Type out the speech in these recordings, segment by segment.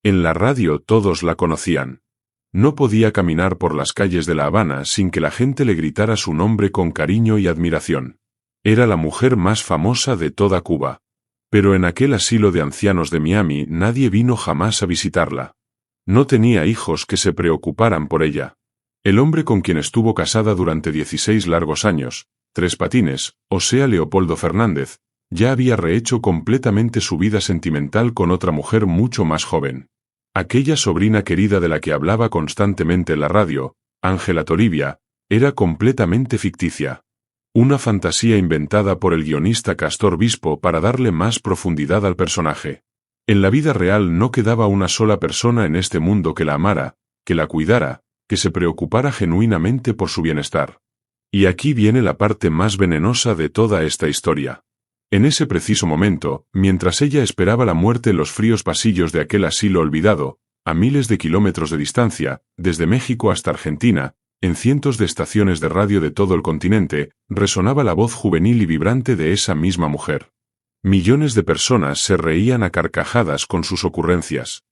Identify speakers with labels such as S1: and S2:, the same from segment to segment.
S1: En la radio todos la conocían. No podía caminar por las calles de La Habana sin que la gente le gritara su nombre con cariño y admiración. Era la mujer más famosa de toda Cuba. Pero en aquel asilo de ancianos de Miami nadie vino jamás a visitarla. No tenía hijos que se preocuparan por ella. El hombre con quien estuvo casada durante 16 largos años, Tres Patines, o sea Leopoldo Fernández, ya había rehecho completamente su vida sentimental con otra mujer mucho más joven. Aquella sobrina querida de la que hablaba constantemente en la radio, Ángela Toribia, era completamente ficticia. Una fantasía inventada por el guionista Castor Bispo para darle más profundidad al personaje. En la vida real no quedaba una sola persona en este mundo que la amara, que la cuidara, que se preocupara genuinamente por su bienestar. Y aquí viene la parte más venenosa de toda esta historia. En ese preciso momento, mientras ella esperaba la muerte en los fríos pasillos de aquel asilo olvidado, a miles de kilómetros de distancia, desde México hasta Argentina, en cientos de estaciones de radio de todo el continente, resonaba la voz juvenil y vibrante de esa misma mujer. Millones de personas se reían a carcajadas con sus ocurrencias.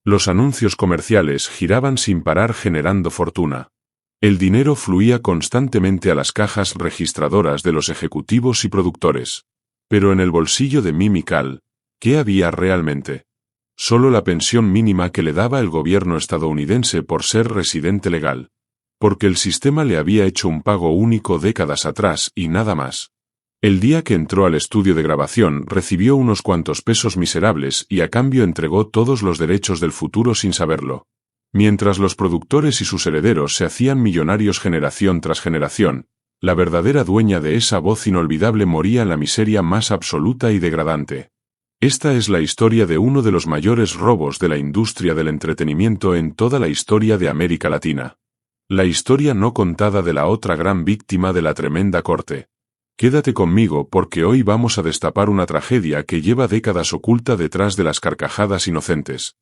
S1: Los anuncios comerciales giraban sin parar generando fortuna. El dinero fluía constantemente a las cajas registradoras de los ejecutivos y productores. Pero en el bolsillo de Mimi Cal, ¿qué había realmente? Solo la pensión mínima que le daba el gobierno estadounidense por ser residente legal. Porque el sistema le había hecho un pago único décadas atrás y nada más. El día que entró al estudio de grabación recibió unos cuantos pesos miserables y a cambio entregó todos los derechos del futuro sin saberlo. Mientras los productores y sus herederos se hacían millonarios generación tras generación, la verdadera dueña de esa voz inolvidable moría en la miseria más absoluta y degradante. Esta es la historia de uno de los mayores robos de la industria del entretenimiento en toda la historia de América Latina. La historia no contada de la otra gran víctima de la tremenda corte. Quédate conmigo porque hoy vamos a destapar una tragedia que lleva décadas oculta detrás de las carcajadas inocentes.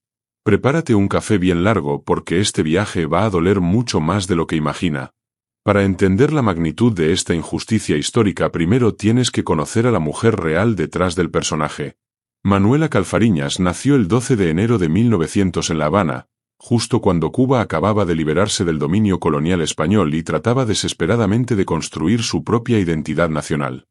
S1: Prepárate un café bien largo porque este viaje va a doler mucho más de lo que imagina. Para entender la magnitud de esta injusticia histórica primero tienes que conocer a la mujer real detrás del personaje. Manuela Calfariñas nació el 12 de enero de 1900 en La Habana, justo cuando Cuba acababa de liberarse del dominio colonial español y trataba desesperadamente de construir su propia identidad nacional.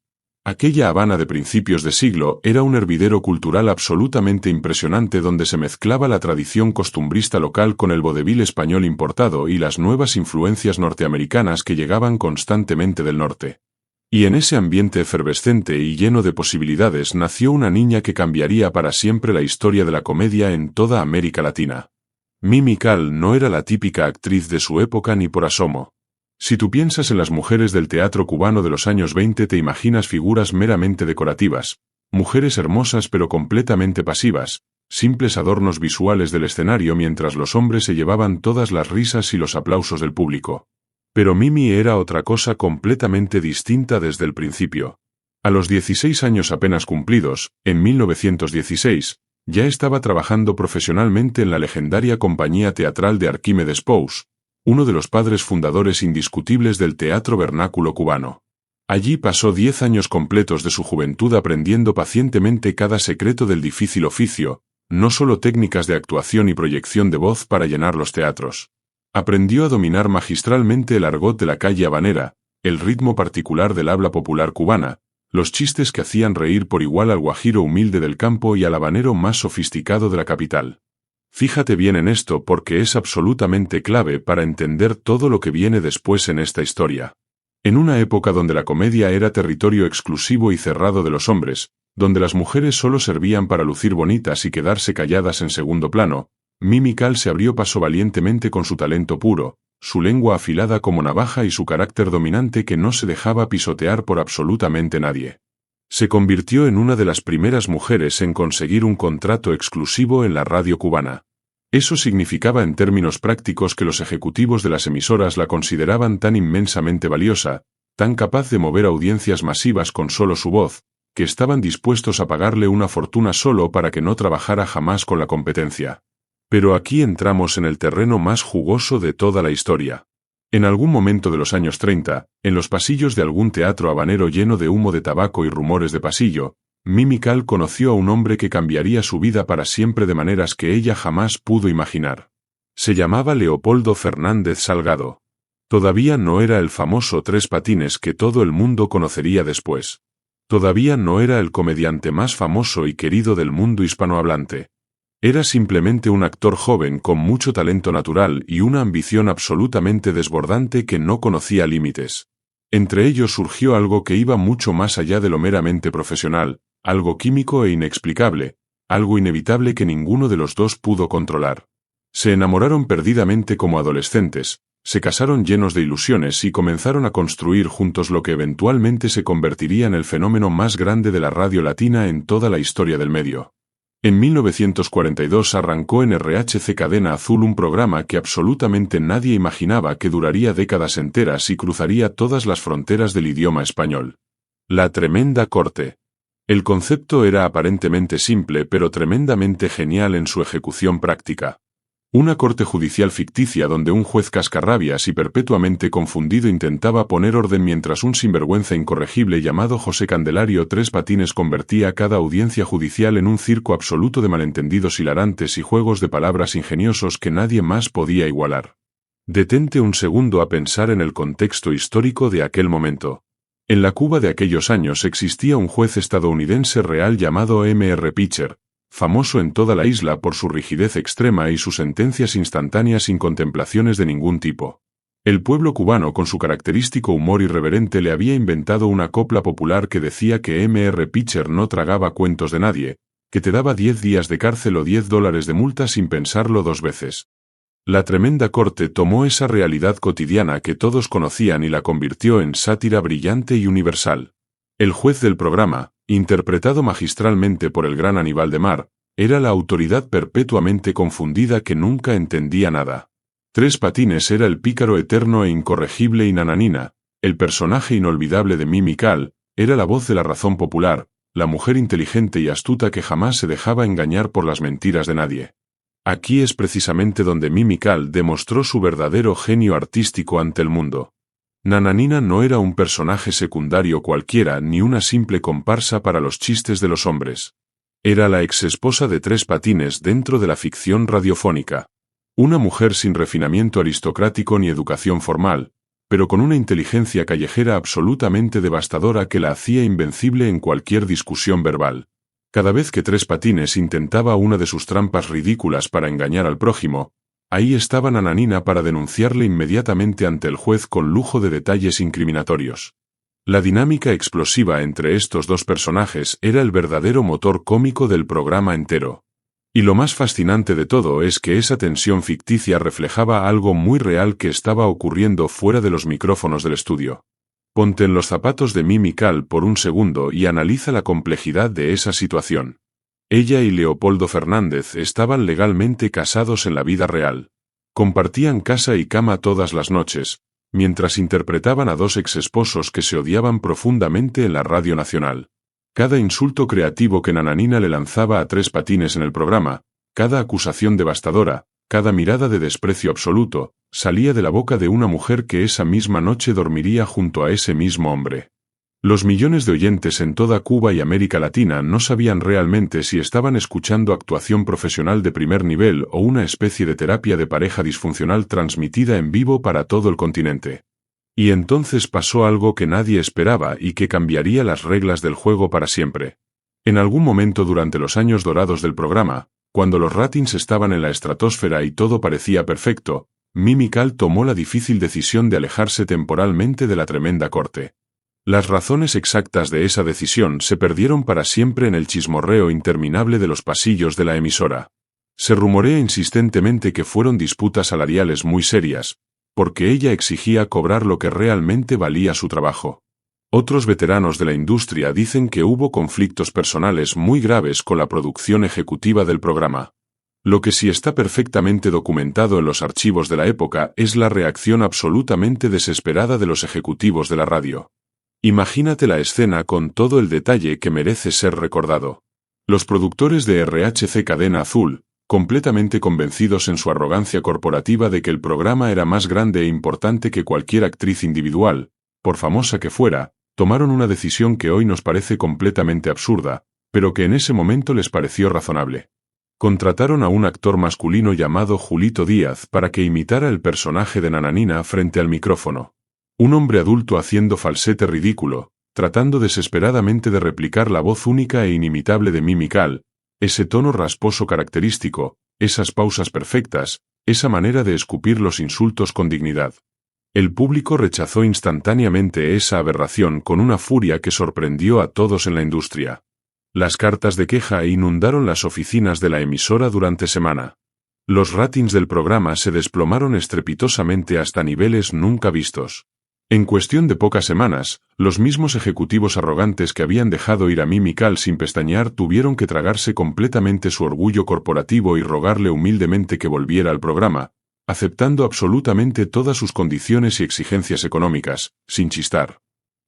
S1: Aquella Habana de principios de siglo era un hervidero cultural absolutamente impresionante donde se mezclaba la tradición costumbrista local con el vodevil español importado y las nuevas influencias norteamericanas que llegaban constantemente del norte. Y en ese ambiente efervescente y lleno de posibilidades nació una niña que cambiaría para siempre la historia de la comedia en toda América Latina. Mimi Cal no era la típica actriz de su época ni por asomo. Si tú piensas en las mujeres del teatro cubano de los años 20 te imaginas figuras meramente decorativas, mujeres hermosas pero completamente pasivas, simples adornos visuales del escenario mientras los hombres se llevaban todas las risas y los aplausos del público. Pero Mimi era otra cosa completamente distinta desde el principio. A los 16 años apenas cumplidos, en 1916, ya estaba trabajando profesionalmente en la legendaria compañía teatral de Arquímedes Pous, uno de los padres fundadores indiscutibles del teatro vernáculo cubano. Allí pasó 10 años completos de su juventud aprendiendo pacientemente cada secreto del difícil oficio, no solo técnicas de actuación y proyección de voz para llenar los teatros. Aprendió a dominar magistralmente el argot de la calle habanera, el ritmo particular del habla popular cubana, los chistes que hacían reír por igual al guajiro humilde del campo y al habanero más sofisticado de la capital. Fíjate bien en esto porque es absolutamente clave para entender todo lo que viene después en esta historia. En una época donde la comedia era territorio exclusivo y cerrado de los hombres, donde las mujeres solo servían para lucir bonitas y quedarse calladas en segundo plano, Mimi Cal se abrió paso valientemente con su talento puro, su lengua afilada como navaja y su carácter dominante que no se dejaba pisotear por absolutamente nadie. Se convirtió en una de las primeras mujeres en conseguir un contrato exclusivo en la radio cubana. Eso significaba en términos prácticos que los ejecutivos de las emisoras la consideraban tan inmensamente valiosa, tan capaz de mover audiencias masivas con solo su voz, que estaban dispuestos a pagarle una fortuna solo para que no trabajara jamás con la competencia. Pero aquí entramos en el terreno más jugoso de toda la historia. En algún momento de los años 30, en los pasillos de algún teatro habanero lleno de humo de tabaco y rumores de pasillo, Mimi Cal conoció a un hombre que cambiaría su vida para siempre de maneras que ella jamás pudo imaginar. Se llamaba Leopoldo Fernández Salgado. Todavía no era el famoso Tres Patines que todo el mundo conocería después. Todavía no era el comediante más famoso y querido del mundo hispanohablante. Era simplemente un actor joven con mucho talento natural y una ambición absolutamente desbordante que no conocía límites. Entre ellos surgió algo que iba mucho más allá de lo meramente profesional, algo químico e inexplicable, algo inevitable que ninguno de los dos pudo controlar. Se enamoraron perdidamente como adolescentes, se casaron llenos de ilusiones y comenzaron a construir juntos lo que eventualmente se convertiría en el fenómeno más grande de la radio latina en toda la historia del medio. En 1942 arrancó en RHC Cadena Azul un programa que absolutamente nadie imaginaba que duraría décadas enteras y cruzaría todas las fronteras del idioma español. La Tremenda Corte. El concepto era aparentemente simple pero tremendamente genial en su ejecución práctica. Una corte judicial ficticia donde un juez cascarrabias y perpetuamente confundido intentaba poner orden mientras un sinvergüenza incorregible llamado José Candelario Tres Patines convertía cada audiencia judicial en un circo absoluto de malentendidos hilarantes y juegos de palabras ingeniosos que nadie más podía igualar. Detente un segundo a pensar en el contexto histórico de aquel momento. En la Cuba de aquellos años existía un juez estadounidense real llamado M.R. Pitcher, famoso en toda la isla por su rigidez extrema y sus sentencias instantáneas sin contemplaciones de ningún tipo. El pueblo cubano con su característico humor irreverente le había inventado una copla popular que decía que M.R. Pitcher no tragaba cuentos de nadie, que te daba 10 días de cárcel o $10 de multa sin pensarlo dos veces. La Tremenda Corte tomó esa realidad cotidiana que todos conocían y la convirtió en sátira brillante y universal. El juez del programa, interpretado magistralmente por el gran Aníbal de Mar, era la autoridad perpetuamente confundida que nunca entendía nada. Tres Patines era el pícaro eterno e incorregible y Nananina, el personaje inolvidable de Mimi Cal, era la voz de la razón popular, la mujer inteligente y astuta que jamás se dejaba engañar por las mentiras de nadie. Aquí es precisamente donde Mimi Cal demostró su verdadero genio artístico ante el mundo. Nananina no era un personaje secundario cualquiera ni una simple comparsa para los chistes de los hombres. Era la exesposa de Tres Patines dentro de la ficción radiofónica. Una mujer sin refinamiento aristocrático ni educación formal, pero con una inteligencia callejera absolutamente devastadora que la hacía invencible en cualquier discusión verbal. Cada vez que Tres Patines intentaba una de sus trampas ridículas para engañar al prójimo, ahí estaba Nananina para denunciarle inmediatamente ante el juez con lujo de detalles incriminatorios. La dinámica explosiva entre estos dos personajes era el verdadero motor cómico del programa entero. Y lo más fascinante de todo es que esa tensión ficticia reflejaba algo muy real que estaba ocurriendo fuera de los micrófonos del estudio. Ponte en los zapatos de Mimi Cal por un segundo y analiza la complejidad de esa situación. Ella y Leopoldo Fernández estaban legalmente casados en la vida real. Compartían casa y cama todas las noches, mientras interpretaban a dos exesposos que se odiaban profundamente en la radio nacional. Cada insulto creativo que Nananina le lanzaba a Tres Patines en el programa, cada acusación devastadora, cada mirada de desprecio absoluto, salía de la boca de una mujer que esa misma noche dormiría junto a ese mismo hombre. Los millones de oyentes en toda Cuba y América Latina no sabían realmente si estaban escuchando actuación profesional de primer nivel o una especie de terapia de pareja disfuncional transmitida en vivo para todo el continente. Y entonces pasó algo que nadie esperaba y que cambiaría las reglas del juego para siempre. En algún momento durante los años dorados del programa, cuando los ratings estaban en la estratosfera y todo parecía perfecto, Mimi Cal tomó la difícil decisión de alejarse temporalmente de la Tremenda Corte. Las razones exactas de esa decisión se perdieron para siempre en el chismorreo interminable de los pasillos de la emisora. Se rumorea insistentemente que fueron disputas salariales muy serias, porque ella exigía cobrar lo que realmente valía su trabajo. Otros veteranos de la industria dicen que hubo conflictos personales muy graves con la producción ejecutiva del programa. Lo que sí está perfectamente documentado en los archivos de la época es la reacción absolutamente desesperada de los ejecutivos de la radio. Imagínate la escena con todo el detalle que merece ser recordado. Los productores de RHC Cadena Azul, completamente convencidos en su arrogancia corporativa de que el programa era más grande e importante que cualquier actriz individual, por famosa que fuera, tomaron una decisión que hoy nos parece completamente absurda, pero que en ese momento les pareció razonable. Contrataron a un actor masculino llamado Julito Díaz para que imitara el personaje de Nananina frente al micrófono. Un hombre adulto haciendo falsete ridículo, tratando desesperadamente de replicar la voz única e inimitable de Mimi Cal, ese tono rasposo característico, esas pausas perfectas, esa manera de escupir los insultos con dignidad. El público rechazó instantáneamente esa aberración con una furia que sorprendió a todos en la industria. Las cartas de queja inundaron las oficinas de la emisora durante semana. Los ratings del programa se desplomaron estrepitosamente hasta niveles nunca vistos. En cuestión de pocas semanas, los mismos ejecutivos arrogantes que habían dejado ir a Mimi Cal sin pestañear tuvieron que tragarse completamente su orgullo corporativo y rogarle humildemente que volviera al programa, aceptando absolutamente todas sus condiciones y exigencias económicas, sin chistar.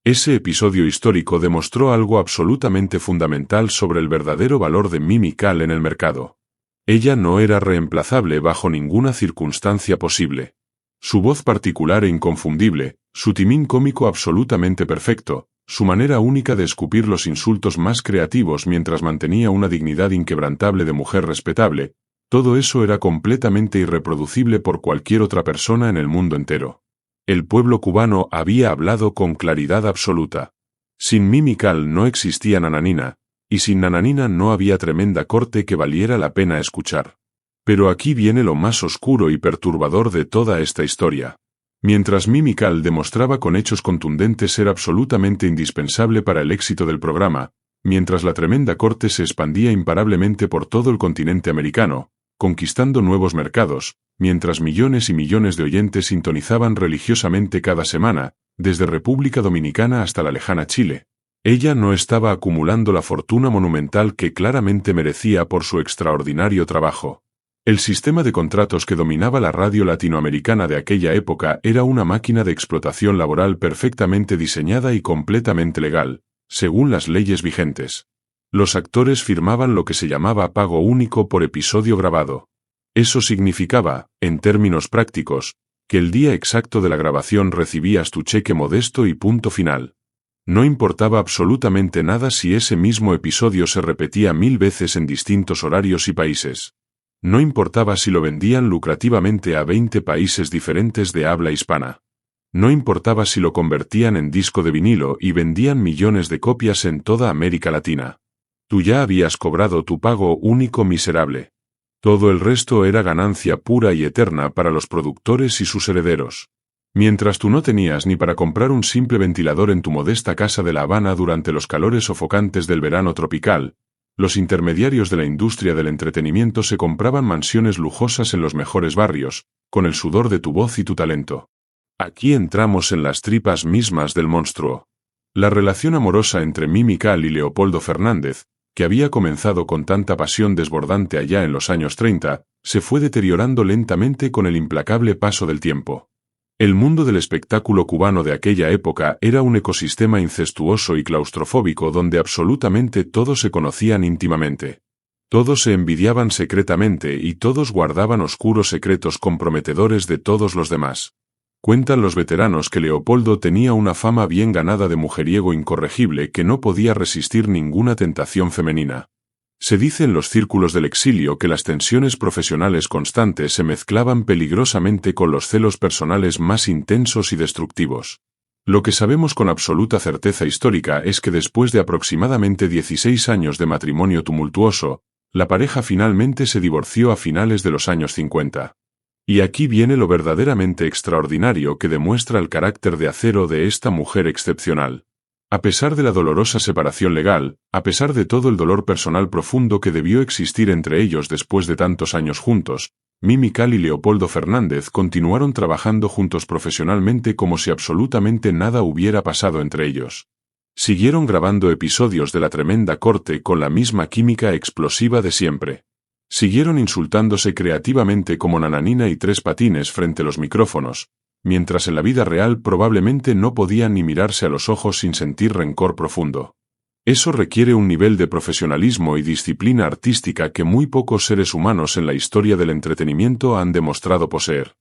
S1: Ese episodio histórico demostró algo absolutamente fundamental sobre el verdadero valor de Mimi Cal en el mercado. Ella no era reemplazable bajo ninguna circunstancia posible. Su voz particular e inconfundible, su timín cómico absolutamente perfecto, su manera única de escupir los insultos más creativos mientras mantenía una dignidad inquebrantable de mujer respetable, todo eso era completamente irreproducible por cualquier otra persona en el mundo entero. El pueblo cubano había hablado con claridad absoluta. Sin Mimi Cal no existía Nananina, y sin Nananina no había tremenda corte que valiera la pena escuchar. Pero aquí viene lo más oscuro y perturbador de toda esta historia. Mientras Mimi Cal demostraba con hechos contundentes ser absolutamente indispensable para el éxito del programa, mientras la tremenda corte se expandía imparablemente por todo el continente americano, conquistando nuevos mercados, mientras millones y millones de oyentes sintonizaban religiosamente cada semana, desde República Dominicana hasta la lejana Chile. Ella no estaba acumulando la fortuna monumental que claramente merecía por su extraordinario trabajo. El sistema de contratos que dominaba la radio latinoamericana de aquella época era una máquina de explotación laboral perfectamente diseñada y completamente legal, según las leyes vigentes. Los actores firmaban lo que se llamaba pago único por episodio grabado. Eso significaba, en términos prácticos, que el día exacto de la grabación recibías tu cheque modesto y punto final. No importaba absolutamente nada si ese mismo episodio se repetía 1000 veces en distintos horarios y países. No importaba si lo vendían lucrativamente a 20 países diferentes de habla hispana. No importaba si lo convertían en disco de vinilo y vendían millones de copias en toda América Latina. Tú ya habías cobrado tu pago único miserable. Todo el resto era ganancia pura y eterna para los productores y sus herederos. Mientras tú no tenías ni para comprar un simple ventilador en tu modesta casa de La Habana durante los calores sofocantes del verano tropical, los intermediarios de la industria del entretenimiento se compraban mansiones lujosas en los mejores barrios, con el sudor de tu voz y tu talento. Aquí entramos en las tripas mismas del monstruo. La relación amorosa entre Mimi Cal y Leopoldo Fernández, que había comenzado con tanta pasión desbordante allá en los años 30, se fue deteriorando lentamente con el implacable paso del tiempo. El mundo del espectáculo cubano de aquella época era un ecosistema incestuoso y claustrofóbico donde absolutamente todos se conocían íntimamente. Todos se envidiaban secretamente y todos guardaban oscuros secretos comprometedores de todos los demás. Cuentan los veteranos que Leopoldo tenía una fama bien ganada de mujeriego incorregible que no podía resistir ninguna tentación femenina. Se dice en los círculos del exilio que las tensiones profesionales constantes se mezclaban peligrosamente con los celos personales más intensos y destructivos. Lo que sabemos con absoluta certeza histórica es que después de aproximadamente 16 años de matrimonio tumultuoso, la pareja finalmente se divorció a finales de los años 50. Y aquí viene lo verdaderamente extraordinario que demuestra el carácter de acero de esta mujer excepcional. A pesar de la dolorosa separación legal, a pesar de todo el dolor personal profundo que debió existir entre ellos después de tantos años juntos, Mimi Cal y Leopoldo Fernández continuaron trabajando juntos profesionalmente como si absolutamente nada hubiera pasado entre ellos. Siguieron grabando episodios de La Tremenda Corte con la misma química explosiva de siempre. Siguieron insultándose creativamente como Nananina y Tres Patines frente a los micrófonos, mientras en la vida real probablemente no podían ni mirarse a los ojos sin sentir rencor profundo. Eso requiere un nivel de profesionalismo y disciplina artística que muy pocos seres humanos en la historia del entretenimiento han demostrado poseer.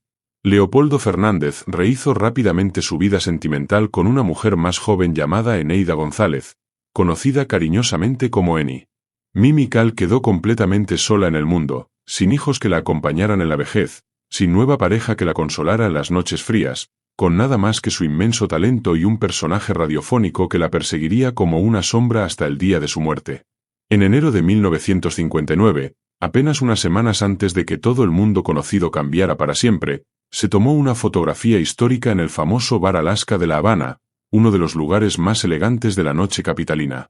S1: Leopoldo Fernández rehizo rápidamente su vida sentimental con una mujer más joven llamada Eneida González, conocida cariñosamente como Eni. Mimi Cal quedó completamente sola en el mundo, sin hijos que la acompañaran en la vejez, sin nueva pareja que la consolara en las noches frías, con nada más que su inmenso talento y un personaje radiofónico que la perseguiría como una sombra hasta el día de su muerte. En enero de 1959, apenas unas semanas antes de que todo el mundo conocido cambiara para siempre, se tomó una fotografía histórica en el famoso Bar Alaska de La Habana, uno de los lugares más elegantes de la noche capitalina.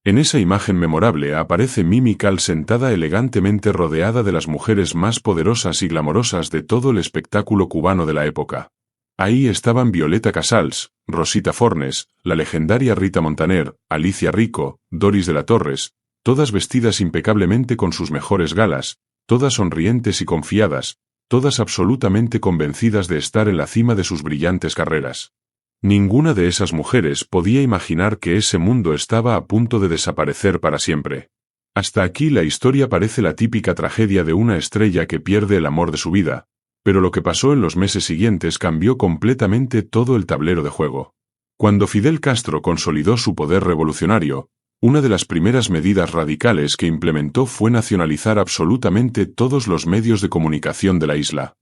S1: En esa imagen memorable aparece Mimi Cal sentada elegantemente rodeada de las mujeres más poderosas y glamorosas de todo el espectáculo cubano de la época. Ahí estaban Violeta Casals, Rosita Fornes, la legendaria Rita Montaner, Alicia Rico, Doris de la Torres, todas vestidas impecablemente con sus mejores galas, todas sonrientes y confiadas, todas absolutamente convencidas de estar en la cima de sus brillantes carreras. Ninguna de esas mujeres podía imaginar que ese mundo estaba a punto de desaparecer para siempre. Hasta aquí la historia parece la típica tragedia de una estrella que pierde el amor de su vida, pero lo que pasó en los meses siguientes cambió completamente todo el tablero de juego. Cuando Fidel Castro consolidó su poder revolucionario, una de las primeras medidas radicales que implementó fue nacionalizar absolutamente todos los medios de comunicación de la isla.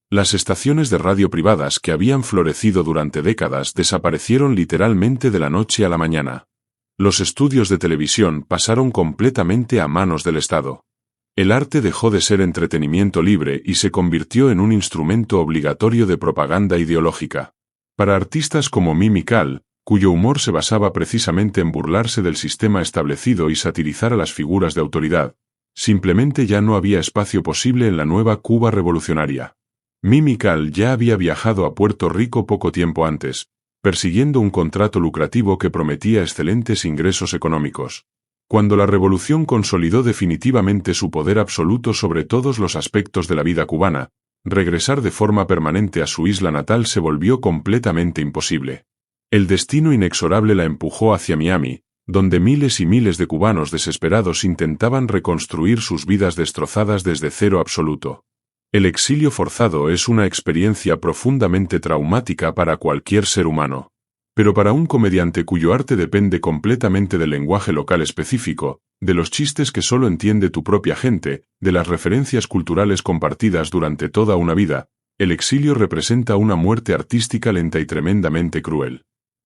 S1: Las estaciones de radio privadas que habían florecido durante décadas desaparecieron literalmente de la noche a la mañana. Los estudios de televisión pasaron completamente a manos del Estado. El arte dejó de ser entretenimiento libre y se convirtió en un instrumento obligatorio de propaganda ideológica. Para artistas como Mimi Cal, cuyo humor se basaba precisamente en burlarse del sistema establecido y satirizar a las figuras de autoridad, simplemente ya no había espacio posible en la nueva Cuba revolucionaria. Mimi Cal ya había viajado a Puerto Rico poco tiempo antes, persiguiendo un contrato lucrativo que prometía excelentes ingresos económicos. Cuando la revolución consolidó definitivamente su poder absoluto sobre todos los aspectos de la vida cubana, regresar de forma permanente a su isla natal se volvió completamente imposible. El destino inexorable la empujó hacia Miami, donde miles y miles de cubanos desesperados intentaban reconstruir sus vidas destrozadas desde cero absoluto. El exilio forzado es una experiencia profundamente traumática para cualquier ser humano. Pero para un comediante cuyo arte depende completamente del lenguaje local específico, de los chistes que solo entiende tu propia gente, de las referencias culturales compartidas durante toda una vida, el exilio representa una muerte artística lenta y tremendamente cruel.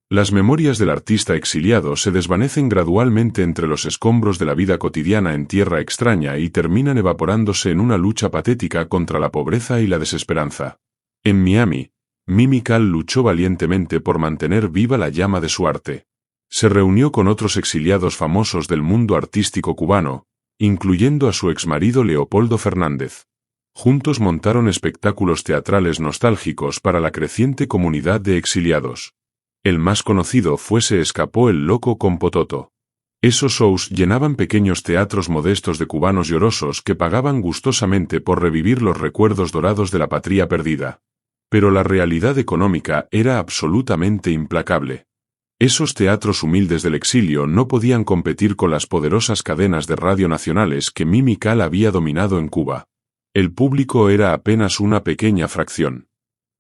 S1: Las memorias del artista exiliado se desvanecen gradualmente entre los escombros de la vida cotidiana en tierra extraña y terminan evaporándose en una lucha patética contra la pobreza y la desesperanza. En Miami, Mimi Cal luchó valientemente por mantener viva la llama de su arte. Se reunió con otros exiliados famosos del mundo artístico cubano, incluyendo a su exmarido Leopoldo Fernández. Juntos montaron espectáculos teatrales nostálgicos para la creciente comunidad de exiliados. El más conocido fue Se escapó el loco con Pototo. Esos shows llenaban pequeños teatros modestos de cubanos llorosos que pagaban gustosamente por revivir los recuerdos dorados de la patria perdida. Pero la realidad económica era absolutamente implacable. Esos teatros humildes del exilio no podían competir con las poderosas cadenas de radio nacionales que Mimi Cal había dominado en Cuba. El público era apenas una pequeña fracción.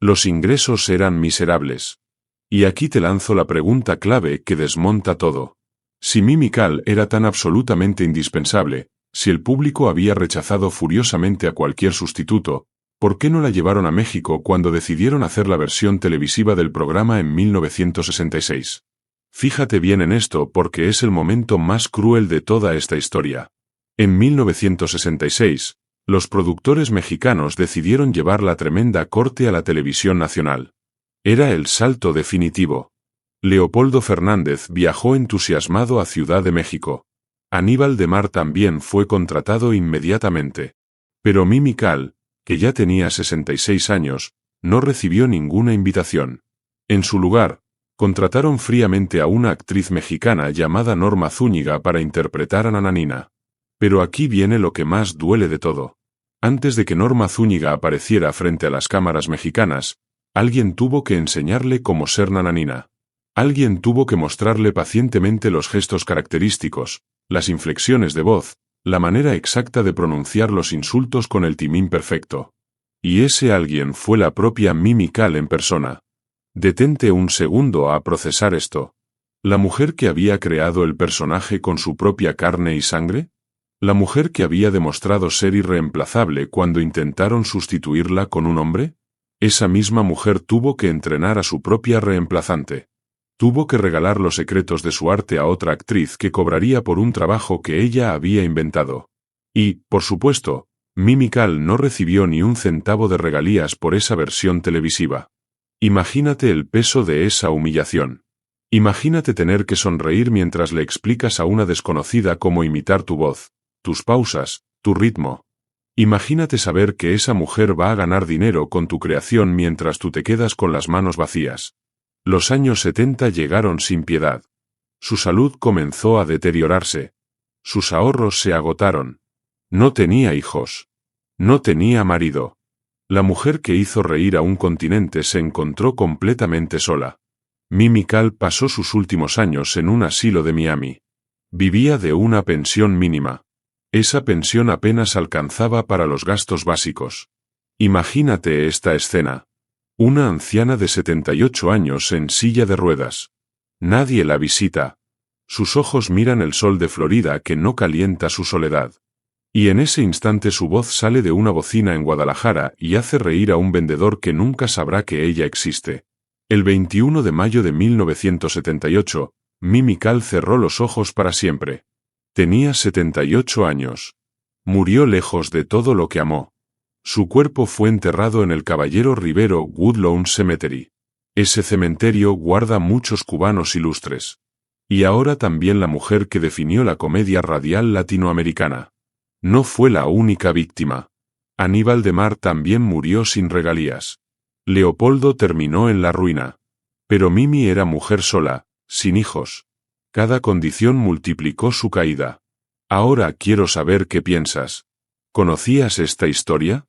S1: Los ingresos eran miserables. Y aquí te lanzo la pregunta clave que desmonta todo. Si Mimi Cal era tan absolutamente indispensable, si el público había rechazado furiosamente a cualquier sustituto, ¿por qué no la llevaron a México cuando decidieron hacer la versión televisiva del programa en 1966? Fíjate bien en esto porque es el momento más cruel de toda esta historia. En 1966, los productores mexicanos decidieron llevar la tremenda corte a la televisión nacional. Era el salto definitivo. Leopoldo Fernández viajó entusiasmado a Ciudad de México. Aníbal de Mar también fue contratado inmediatamente. Pero Mimi Cal, que ya tenía 66 años, no recibió ninguna invitación. En su lugar, contrataron fríamente a una actriz mexicana llamada Norma Zúñiga para interpretar a Nananina. Pero aquí viene lo que más duele de todo. Antes de que Norma Zúñiga apareciera frente a las cámaras mexicanas, alguien tuvo que enseñarle cómo ser Nananina. Alguien tuvo que mostrarle pacientemente los gestos característicos, las inflexiones de voz, la manera exacta de pronunciar los insultos con el timín perfecto. Y ese alguien fue la propia Mimi Cal en persona. Detente un segundo a procesar esto. ¿La mujer que había creado el personaje con su propia carne y sangre? ¿La mujer que había demostrado ser irreemplazable cuando intentaron sustituirla con un hombre? Esa misma mujer tuvo que entrenar a su propia reemplazante. Tuvo que regalar los secretos de su arte a otra actriz que cobraría por un trabajo que ella había inventado. Y, por supuesto, Mimi Kahl no recibió ni un centavo de regalías por esa versión televisiva. Imagínate el peso de esa humillación. Imagínate tener que sonreír mientras le explicas a una desconocida cómo imitar tu voz, tus pausas, tu ritmo. Imagínate saber que esa mujer va a ganar dinero con tu creación mientras tú te quedas con las manos vacías. Los años 70 llegaron sin piedad. Su salud comenzó a deteriorarse. Sus ahorros se agotaron. No tenía hijos. No tenía marido. La mujer que hizo reír a un continente se encontró completamente sola. Mimi Kahl pasó sus últimos años en un asilo de Miami. Vivía de una pensión mínima. Esa pensión apenas alcanzaba para los gastos básicos. Imagínate esta escena. Una anciana de 78 años en silla de ruedas. Nadie la visita. Sus ojos miran el sol de Florida que no calienta su soledad. Y en ese instante su voz sale de una bocina en Guadalajara y hace reír a un vendedor que nunca sabrá que ella existe. El 21 de mayo de 1978, Mimi Kahl cerró los ojos para siempre. Tenía 78 años. Murió lejos de todo lo que amó. Su cuerpo fue enterrado en el Caballero Rivero Woodlawn Cemetery. Ese cementerio guarda muchos cubanos ilustres. Y ahora también la mujer que definió la comedia radial latinoamericana. No fue la única víctima. Aníbal de Mar también murió sin regalías. Leopoldo terminó en la ruina. Pero Mimi era mujer sola, sin hijos. Cada condición multiplicó su caída. Ahora quiero saber qué piensas. ¿Conocías esta historia?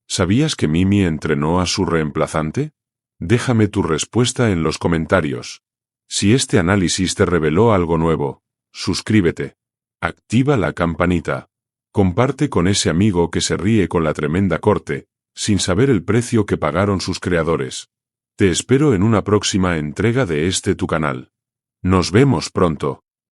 S1: ¿Sabías que Mimi entrenó a su reemplazante? Déjame tu respuesta en los comentarios. Si este análisis te reveló algo nuevo, suscríbete. Activa la campanita. Comparte con ese amigo que se ríe con la tremenda corte, sin saber el precio que pagaron sus creadores. Te espero en una próxima entrega de tu canal. Nos vemos pronto.